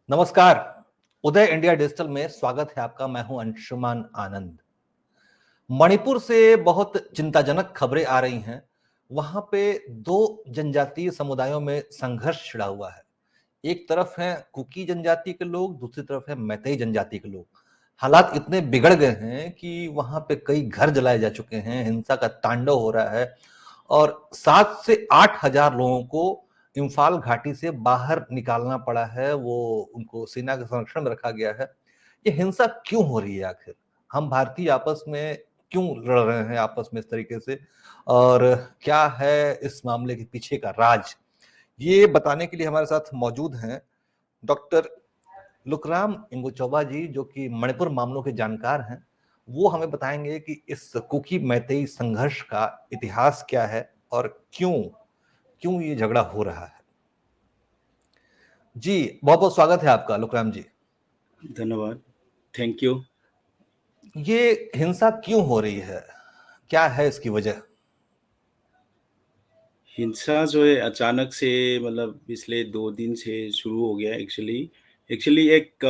नमस्कार। उदय India digital में स्वागत है आपका। मैं हूं अंशुमान आनंद। मणिपुर से बहुत चिंताजनक खबरें आ रही हैं। वहां पे दो जनजातीय समुदायों में संघर्ष छिड़ा हुआ है। एक तरफ है कुकी जनजाति के लोग, दूसरी तरफ है मैतेई जनजाति के लोग। हालात इतने बिगड़ गए हैं कि वहां पे कई घर जलाए जा चुके हैं, हिंसा का तांडव हो रहा है और 7 से 8 हजार लोगों को इम्फाल घाटी से बाहर निकालना पड़ा है। वो उनको सेना के संरक्षण में रखा गया है। ये हिंसा क्यों हो रही है आखिर? हम भारतीय आपस में क्यों लड़ रहे हैं आपस में इस तरीके से, और क्या है इस मामले के पीछे का राज? ये बताने के लिए हमारे साथ मौजूद हैं डॉक्टर लुकराम इंगोचौबा जी, जो कि मणिपुर मामलों के जानकार हैं। वो हमें बताएंगे कि इस कुकी मैतेई संघर्ष का इतिहास क्या है और क्यों क्यों ये झगड़ा हो रहा है। जी, बहुत बहुत स्वागत है आपका लुकराम जी। धन्यवाद। Thank you. ये हिंसा क्यों हो रही है, क्या है इसकी वजह? हिंसा जो है अचानक से मतलब पिछले 2 दिन से शुरू हो गया। एक्चुअली एक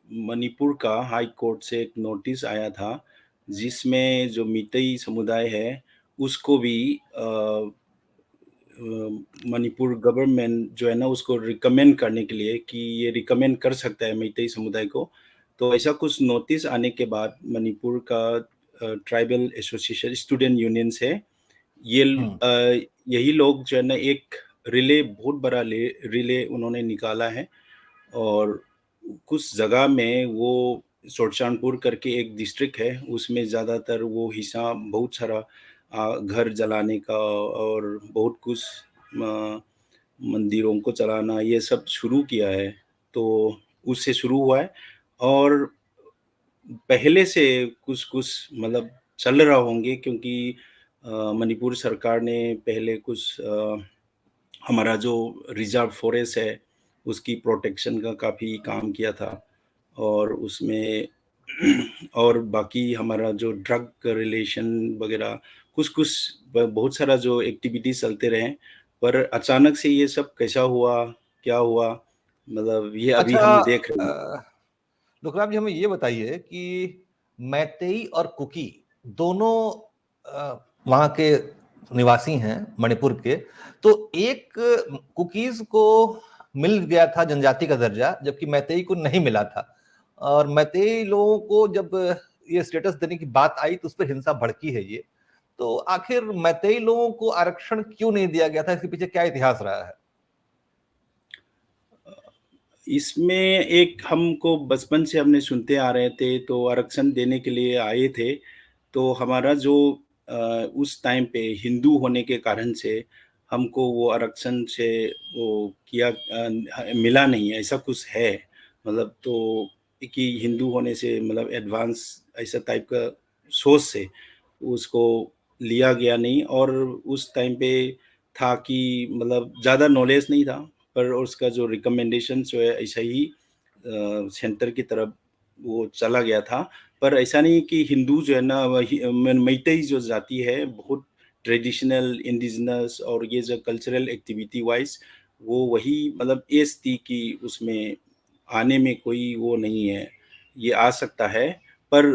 मणिपुर का हाई कोर्ट से एक नोटिस आया था, जिसमें जो मीतेई समुदाय है उसको भी मणिपुर गवर्नमेंट जो है ना उसको रिकमेंड करने के लिए कि ये रिकमेंड कर सकता है मीतेई समुदाय को। तो ऐसा कुछ नोटिस आने के बाद मणिपुर का ट्राइबल एसोसिएशन स्टूडेंट यूनियन से ये यही लोग जो है ना एक रिले, बहुत बड़ा रिले उन्होंने निकाला है। और कुछ जगह में वो सोरचानपुर करके एक डिस्ट्रिक्ट है, उसमें ज़्यादातर वो हिस्सा बहुत सारा घर जलाने का और बहुत कुछ मंदिरों को चलाना ये सब शुरू किया है। तो उससे शुरू हुआ है और पहले से कुछ कुछ मतलब चल रहा होंगे, क्योंकि मणिपुर सरकार ने पहले कुछ हमारा जो रिजर्व फॉरेस्ट है उसकी प्रोटेक्शन का काफ़ी काम किया था। और उसमें और बाकी हमारा जो ड्रग रिलेशन वगैरह कुछ कुछ बहुत सारा जो एक्टिविटीज चलते रहे। पर अचानक से ये सब कैसा हुआ, क्या हुआ, मतलब ये अभी अच्छा, हम देख रहे हैं। लुकराम जी, हमें ये बताइए कि मैतेई और कुकी दोनों वहां के निवासी हैं मणिपुर के। तो एक कुकीज को मिल गया था जनजाति का दर्जा, जबकि मैतेई को नहीं मिला था। और मैतेई लोगों को जब ये स्टेटस देने की बात आई तो उस पर हिंसा भड़की है। ये तो आखिर मैतेई लोगों को आरक्षण क्यों नहीं दिया गया था? इसके पीछे क्या इतिहास रहा है? इसमें एक हमको बचपन से हमने सुनते आ रहे थे, तो आरक्षण देने के लिए आए थे। तो हमारा जो उस टाइम पे हिंदू होने के कारण से हमको वो आरक्षण से वो किया मिला नहीं, ऐसा कुछ है। मतलब तो कि हिंदू होने से मतलब एडवांस ऐसा टाइप का सोच से उसको लिया गया नहीं। और उस टाइम पे था कि मतलब ज़्यादा नॉलेज नहीं था, पर उसका जो रिकमेंडेशन जो है ऐसा ही सेंटर की तरफ वो चला गया था। पर ऐसा नहीं कि हिंदू जो है ना मैतेई जो जाति है बहुत ट्रेडिशनल इंडिजिनस और ये जो कल्चरल एक्टिविटी वाइज वो वही मतलब एज थी कि उसमें आने में कोई वो नहीं है, ये आ सकता है। पर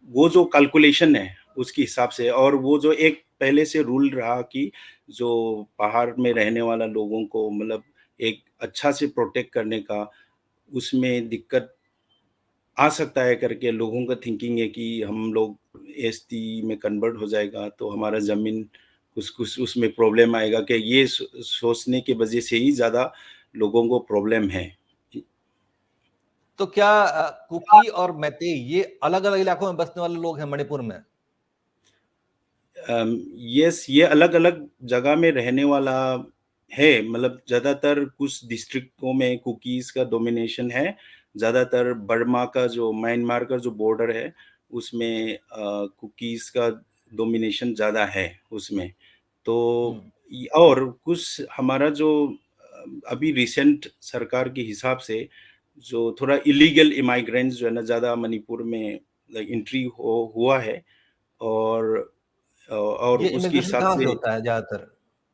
वो जो कैलकुलेशन है उसके हिसाब से, और वो जो एक पहले से रूल रहा कि जो पहाड़ में रहने वाला लोगों को मतलब एक अच्छा से प्रोटेक्ट करने का, उसमें दिक्कत आ सकता है करके लोगों का थिंकिंग है कि हम लोग एसटी में कन्वर्ट हो जाएगा तो हमारा ज़मीन कुछ कुछ उसमें प्रॉब्लम आएगा, कि ये सोचने की वजह से ही ज़्यादा लोगों को प्रॉब्लम है। तो क्या कुकी और मैतेई ये अलग अलग इलाकों में बसने वाले लोग हैं मणिपुर में? यस, ये अलग अलग जगह में रहने वाला है। मतलब ज़्यादातर कुछ डिस्ट्रिक्टों में कुकीज़ का डोमिनेशन है। ज़्यादातर बर्मा का जो म्यांमार का जो बॉर्डर है उसमें कुकीज़ का डोमिनेशन ज़्यादा है उसमें। तो और कुछ हमारा जो अभी रिसेंट सरकार के हिसाब से जो थोड़ा इलीगल इमाइग्रेंट्स जो है ना ज़्यादा मणिपुर में लाइक एंट्री हुआ है। और और ये उसके इमिग्रेशन हिसाब कहाँ से से होता है ज्यादातर?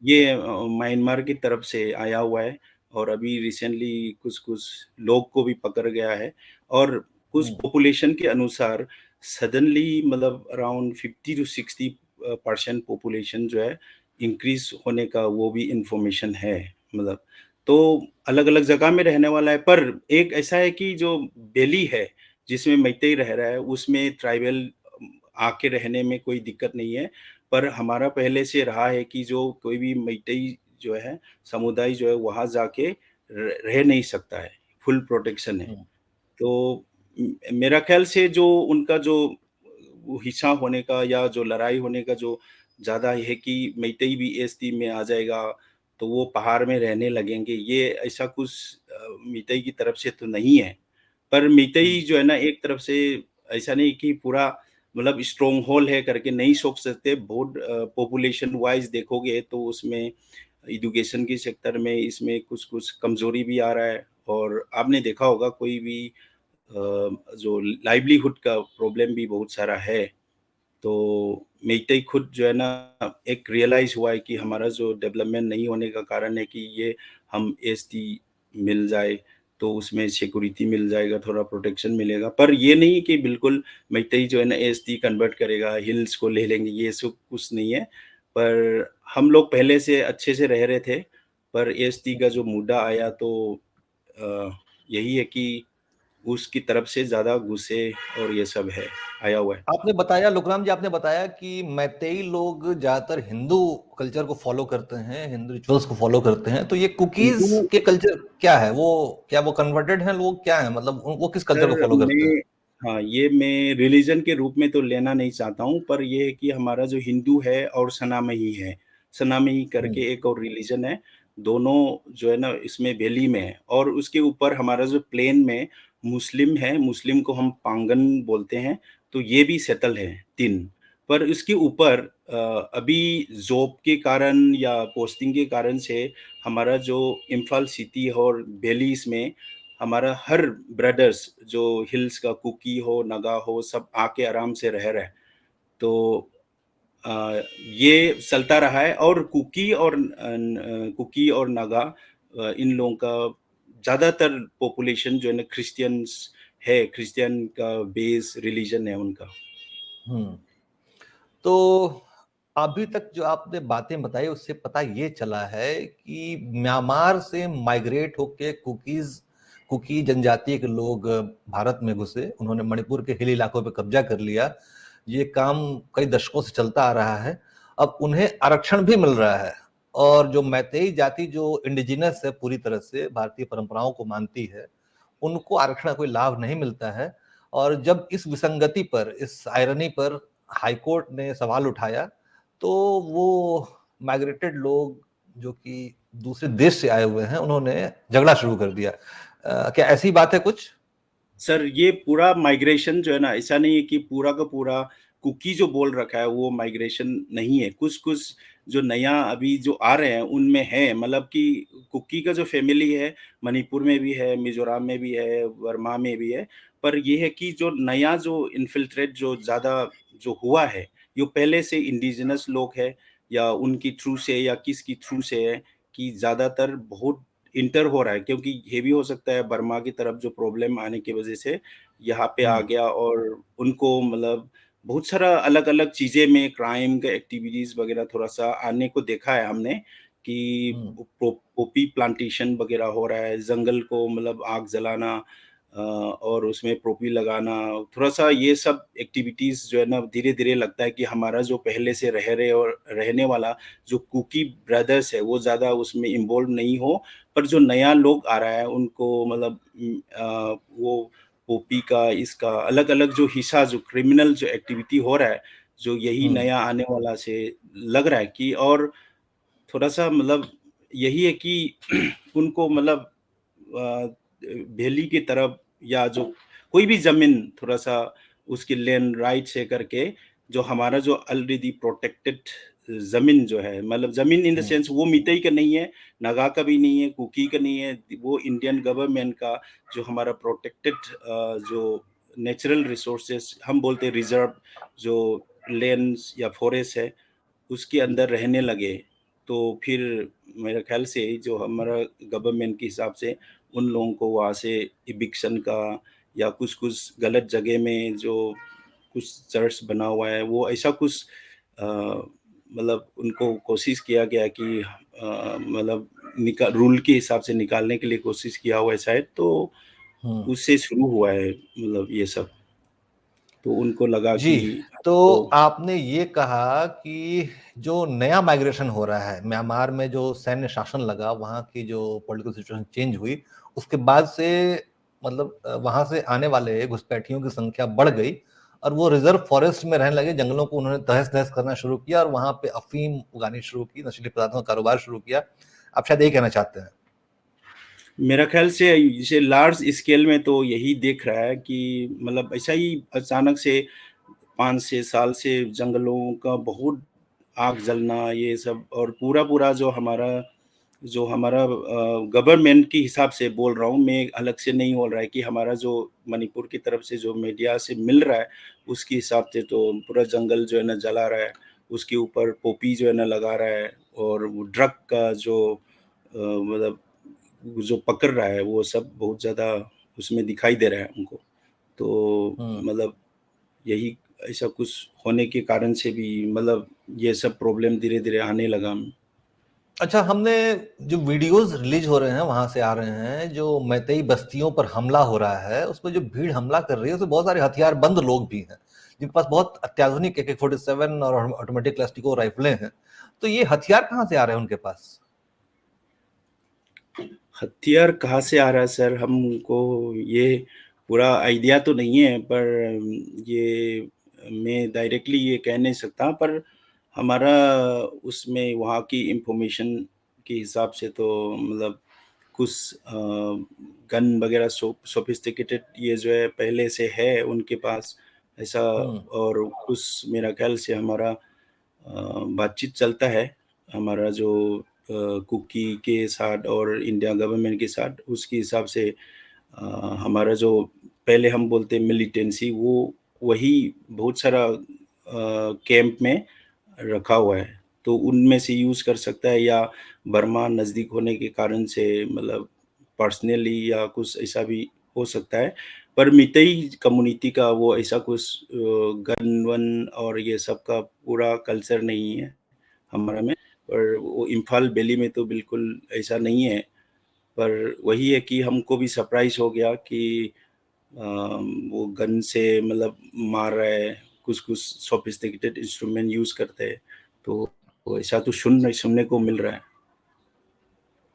ये म्यांमार की तरफ से आया हुआ है। और अभी रिसेंटली कुछ-कुछ लोग को भी पकड़ गया है और कुछ हुँ, पॉपुलेशन के अनुसार सडनली मतलब अराउंड 50 टू 60 परसेंट पॉपुलेशन जो है इंक्रीज़ होने का वो भी इन्फॉर्मेशन है मतलब। तो अलग-अलग जगह में रहने वाला है, पर एक ऐसा है कि जो बेली है, जिसमें मैतेई रह रहा है, उसमें ट्राइबल आके रहने में कोई दिक्कत नहीं है। पर हमारा पहले से रहा है कि जो कोई भी मैतेई जो है, समुदाय जो है वहाँ जाके रह नहीं सकता है, फुल प्रोटेक्शन है। हुँ, तो मेरा ख़्याल से जो उनका जो वो हिंसा होने का या जो लड़ाई होने का जो ज़्यादा है कि मैतेई भी एसटी में आ जाएगा, तो वो पहाड़ में रहने लगेंगे, ये ऐसा कुछ मैतेई की तरफ से तो नहीं है। पर हुँ, मैतेई जो है ना एक तरफ से ऐसा नहीं कि पूरा मतलब स्ट्रॉन्ग होल है करके नहीं सोच सकते, बहुत पॉपुलेशन वाइज़ देखोगे तो उसमें एजुकेशन के सेक्टर में इसमें कुछ-कुछ कमज़ोरी भी आ रहा है और आपने देखा होगा कोई भी जो लाइवलीहुड का प्रॉब्लम भी बहुत सारा है। तो मेइतेई खुद जो है ना एक रियलाइज़ हुआ है कि हमारा जो डेवलपमेंट नहीं होने का कारण है कि ये हम एसटी मिल जाए, तो उसमें सिक्योरिटी मिल जाएगा, थोड़ा प्रोटेक्शन मिलेगा। पर ये नहीं कि बिल्कुल मेइतेई जो है ना एसटी कन्वर्ट करेगा, हिल्स को ले लेंगे, ये सब कुछ नहीं है। पर हम लोग पहले से अच्छे से रह रहे थे, पर एसटी का जो मुद्दा आया तो अ, यही है कि उसकी तरफ से ज़्यादा गुस्से और ये सब है, आया हुआ है। आपने बताया लुकराम जी, आपने बताया कि मैतेई लोग ज़्यादातर हिंदू कल्चर को फ़ॉलो करते हैं, हिंदू रिचुअल्स को फ़ॉलो करते हैं, तो ये कुकीज़ हिंदू के कल्चर क्या है? क्या वो कन्वर्टेड हैं लोग, क्या हैं? मतलब वो किस कल्चर को सर फ़ॉलो करते हैं? मैं हाँ, ये मैं रिलीजन के रूप में तो लेना नहीं चाहता हूँ, पर ये है कि हमारा जो हिंदू है और सनामही है। सनामही हुँ, करके एक और रिलीजन है, दोनों जो है ना इसमें वैली में है और उसके ऊपर हमारा जो प्लेन में मुस्लिम है, मुस्लिम को हम पांगन बोलते हैं, तो ये भी सेटल है 3। पर इसके ऊपर अभी जॉब के कारण या पोस्टिंग के कारण से हमारा जो इम्फाल सिटी और वैलीज़ में हमारा हर ब्रदर्स जो हिल्स का कुकी हो, नगा हो, सब आके आराम से रह रहे हैं। तो ये चलता रहा है और कुकी और नगा इन लोगों का ज़्यादातर पॉपुलेशन जो है ना क्रिश्चियंस है, क्रिश्चियन का बेस रिलीजन है उनका। हुँ। तो अभी तक जो आपने बातें बताई उससे पता ये चला है कि म्यांमार से माइग्रेट होके कुकी जनजाति के लोग भारत में घुसे, उन्होंने मणिपुर के हिल इलाकों पे कब्जा कर लिया। ये काम कई दशकों से चलता आ रहा है। अब उन्हें आरक्षण भी मिल रहा है और जो मैतेई जाति जो इंडिजिनस है पूरी तरह से भारतीय परंपराओं को मानती है, उनको आरक्षण का कोई लाभ नहीं मिलता है। और जब इस विसंगति पर, इस आयरनी पर हाईकोर्ट ने सवाल उठाया, तो वो माइग्रेटेड लोग जो कि दूसरे देश से आए हुए हैं, उन्होंने झगड़ा शुरू कर दिया। क्या ऐसी बात है कुछ? सर, ये पूरा माइग्रेशन जो है ना, ऐसा नहीं है कि पूरा का पूरा कुकी जो बोल रखा है, वो माइग्रेशन नहीं है। कुछ-कुछ जो नया अभी जो आ रहे हैं, उनमें है मतलब कि कुकी का जो फैमिली है, मणिपुर में भी है, मिज़ोरम में भी है, बर्मा में भी है। पर ये है कि जो नया जो इन्फिल्ट्रेट जो ज़्यादा जो हुआ है, ये पहले से इंडिजिनस लोग हैं या उनकी थ्रू से या किसकी थ्रू से है कि ज़्यादातर बहुत इंटर हो रहा है क्योंकि ये भी हो सकता है बर्मा की तरफ जो प्रॉब्लम आने की वजह से यहाँ पे आ हुँ, गया और उनको मतलब बहुत सारा अलग-अलग चीज़ें में क्राइम का एक्टिविटीज़ वगैरह थोड़ा-सा आने को देखा है हमने कि हुँ, पॉपी प्लांटेशन वगैरह हो रहा है, जंगल को मतलब आग जलाना और उसमें पॉपी लगाना, थोड़ा-सा ये सब एक्टिविटीज़ जो है ना धीरे-धीरे लगता है कि हमारा जो पहले से रह रहे और रहने वाला जो कुकी ब्रदर्स है, वो ज़्यादा उसमें इन्वॉल्व नहीं हो पर जो नया लोग आ रहा है उनको मतलब वो पॉपी का इसका अलग-अलग जो हिस्सा जो क्रिमिनल जो एक्टिविटी हो रहा है, जो यही हुँ, नया आने वाला से लग रहा है कि और थोड़ा-सा मतलब यही है कि उनको मतलब अ, वैली की तरफ या जो कोई भी ज़मीन थोड़ा-सा उसकी लैंड राइट से करके जो हमारा जो ऑलरेडी प्रोटेक्टेड ज़मीन जो है मतलब ज़मीन इन द हुँ, सेंस वो मीतई का नहीं है, नागा का भी नहीं है, कुकी का नहीं है, वो इंडियन गवर्नमेंट का जो हमारा प्रोटेक्टेड जो नेचुरल रिसोर्सेज़ हम बोलते हैं रिज़र्व जो लैंड्स या फॉरेस्ट है, उसके जी। अंदर रहने लगे। तो फिर मेरे ख्याल से जो हमारा गवर्नमेंट के हिसाब से उन लोगों को वहाँ से इविक्शन का या कुछ-कुछ गलत जगह में जो कुछ चर्च बना हुआ है, वो ऐसा कुछ मतलब उनको कोशिश किया गया कि मतलब रूल के हिसाब से निकालने के लिए कोशिश किया हुआ है शायद, तो हम्म। उससे शुरू हुआ है मतलब ये सब। तो उनको लगा जी, कि तो तो आपने ये कहा कि जो नया माइग्रेशन हो रहा है, म्यांमार में जो सैन्य शासन लगा, वहाँ की जो पॉलिटिकल सिचुएशन चेंज हुई, उसके बाद से मतलब वहाँ से आने वाले घुसपैठियों की संख्या बढ़ गई और वो रिजर्व फॉरेस्ट में रहने लगे, जंगलों को उन्होंने तहस-नहस करना शुरू किया और वहाँ पे अफ़ीम उगानी शुरू की, नशीले पदार्थों का कारोबार शुरू किया। आप शायद यही कहना चाहते हैं। मेरा ख़्याल से जैसे लार्ज स्केल में तो यही दिख रहा है कि मतलब ऐसा ही अचानक से 5-6 साल से जंगलों का बहुत आग जलना ये सब और पूरा-पूरा जो हमारा गवर्नमेंट के हिसाब से बोल रहा हूँ मैं, अलग से नहीं बोल रहा है कि हमारा जो मणिपुर की तरफ से जो मीडिया से मिल रहा है, उसके हिसाब से तो पूरा जंगल जो है ना जला रहा है, उसके ऊपर पॉपी जो है ना लगा रहा है और वो ड्रग का जो मतलब जो पकड़ रहा है, वो सब बहुत ज़्यादा उसमें दिखाई दे रहा है हमको। तो हुँ। मतलब यही ऐसा कुछ होने के कारण से भी मतलब ये सब प्रॉब्लम धीरे-धीरे आने लगा। अच्छा, हमने जो वीडियोज़ रिलीज़ हो रहे हैं, वहाँ से आ रहे हैं, जो मैतेई बस्तियों पर हमला हो रहा है, उसमें जो भीड़ हमला कर रही है, उसमें बहुत सारे हथियारबंद लोग भी हैं, जिनके पास बहुत अत्याधुनिक AK-47 और ऑटोमेटिक क्लास्टिको राइफ़लें हैं। तो ये हथियार कहाँ से आ रहे हैं उनके पास? हथियार कहाँ से आ रहा है सर, हमको ये पूरा आइडिया तो नहीं है, पर ये मैं डायरेक्टली ये कह नहीं सकता, पर हमारा उसमें वहाँ की इन्फॉर्मेशन के हिसाब से तो मतलब कुछ गन वगैरह सोफिस्टिकेटेड ये जो है पहले से है उनके पास ऐसा, हुँ, और कुछ मेरा ख्याल से हमारा बातचीत चलता है, हमारा जो कुकी के साथ और इंडिया गवर्नमेंट के साथ, उसके हिसाब से हमारा जो पहले हम बोलते मिलिटेंसी, वो वही बहुत सारा कैंप में रखा हुआ है। तो उनमें से यूज़ कर सकता है, या बर्मा नज़दीक होने के कारण से मतलब पर्सनली या कुछ ऐसा भी हो सकता है। पर मीतेई कम्युनिटी का वो ऐसा कुछ गन-वन और ये सब का पूरा कल्चर नहीं है हमारा में, और वो इम्फाल वैली में तो बिल्कुल ऐसा नहीं है। पर वही है कि हमको भी सरप्राइज़ हो गया कि वो गन से मतलब मार रहा है, कुछ-कुछ सोफिस्टिकेटेड इंस्ट्रूमेंट यूज़ करते हैं, तो ऐसा तो सुनने को मिल रहा है।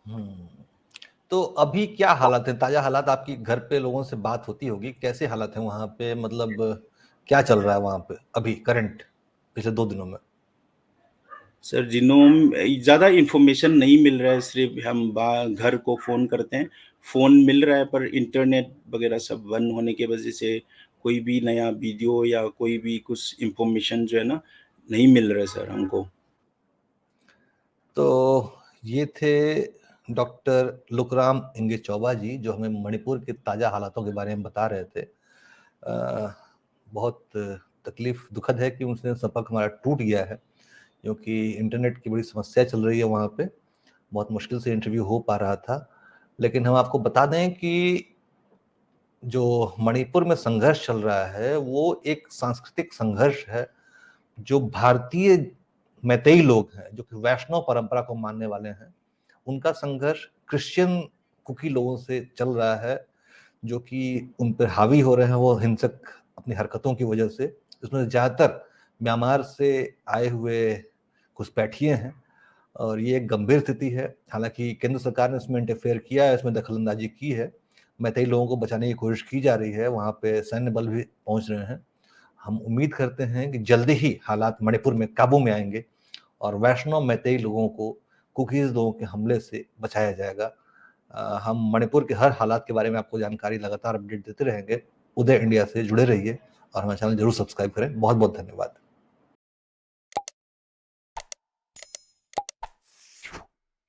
हुँ। तो अभी क्या हालात हैं? ताज़ा हालात आपकी घर पे लोगों से बात होती होगी, कैसे हालात हैं वहाँ पे? मतलब क्या चल रहा है वहाँ पे अभी करंट पिछले 2 दिनों में? सर जिनोम ज़्यादा इन्फॉर्मेशन नहीं मिल रहा है, सिर्फ़ हम बा घर को फ़ोन करते हैं, फ़ोन मिल रहा है पर इंटरनेट वग़ैरह सब बंद होने की वजह से कोई भी नया वीडियो या कोई भी कुछ इन्फॉर्मेशन जो है ना, नहीं मिल रहा है सर हमको। तो ये थे डॉक्टर लुकराम इंगे चौबा जी, जो हमें मणिपुर के ताज़ा हालातों के बारे में बता रहे थे। बहुत तकलीफ़ दुखद है कि उनसे संपर्क हमारा टूट गया है, क्योंकि इंटरनेट की बड़ी समस्या चल रही है वहाँ पे। बहुत मुश्किल से इंटरव्यू हो पा रहा था। लेकिन हम आपको बता दें कि जो मणिपुर में संघर्ष चल रहा है, वो एक सांस्कृतिक संघर्ष है, जो भारतीय मैतेई लोग हैं, जो कि वैष्णव परंपरा को मानने वाले हैं, उनका संघर्ष क्रिश्चियन कुकी लोगों से चल रहा है, जो कि उन पे हावी हो रहे हैं वो हिंसक अपनी हरकतों की वजह से। इसमें ज़्यादातर म्यांमार से आए हुए घुसपैठिए हैं और ये एक गंभीर स्थिति है। हालाँकि केंद्र सरकार ने इसमें इंटरफेयर किया है, इसमें दखल-अंदाज़ी की है। मैतेई लोगों को बचाने की कोशिश की जा रही है, वहाँ पे सैन्य बल भी पहुँच रहे हैं। हम उम्मीद करते हैं कि जल्दी ही हालात मणिपुर में काबू में आएँगे और वैष्णव मैतेई लोगों को कुकीज़ लोगों के हमले से बचाया जाएगा। हम मणिपुर के हर हालात के बारे में आपको जानकारी लगातार अपडेट देते रहेंगे। उदय इंडिया से जुड़े रहिए और हमारा चैनल ज़रूर सब्सक्राइब करें। बहुत-बहुत धन्यवाद।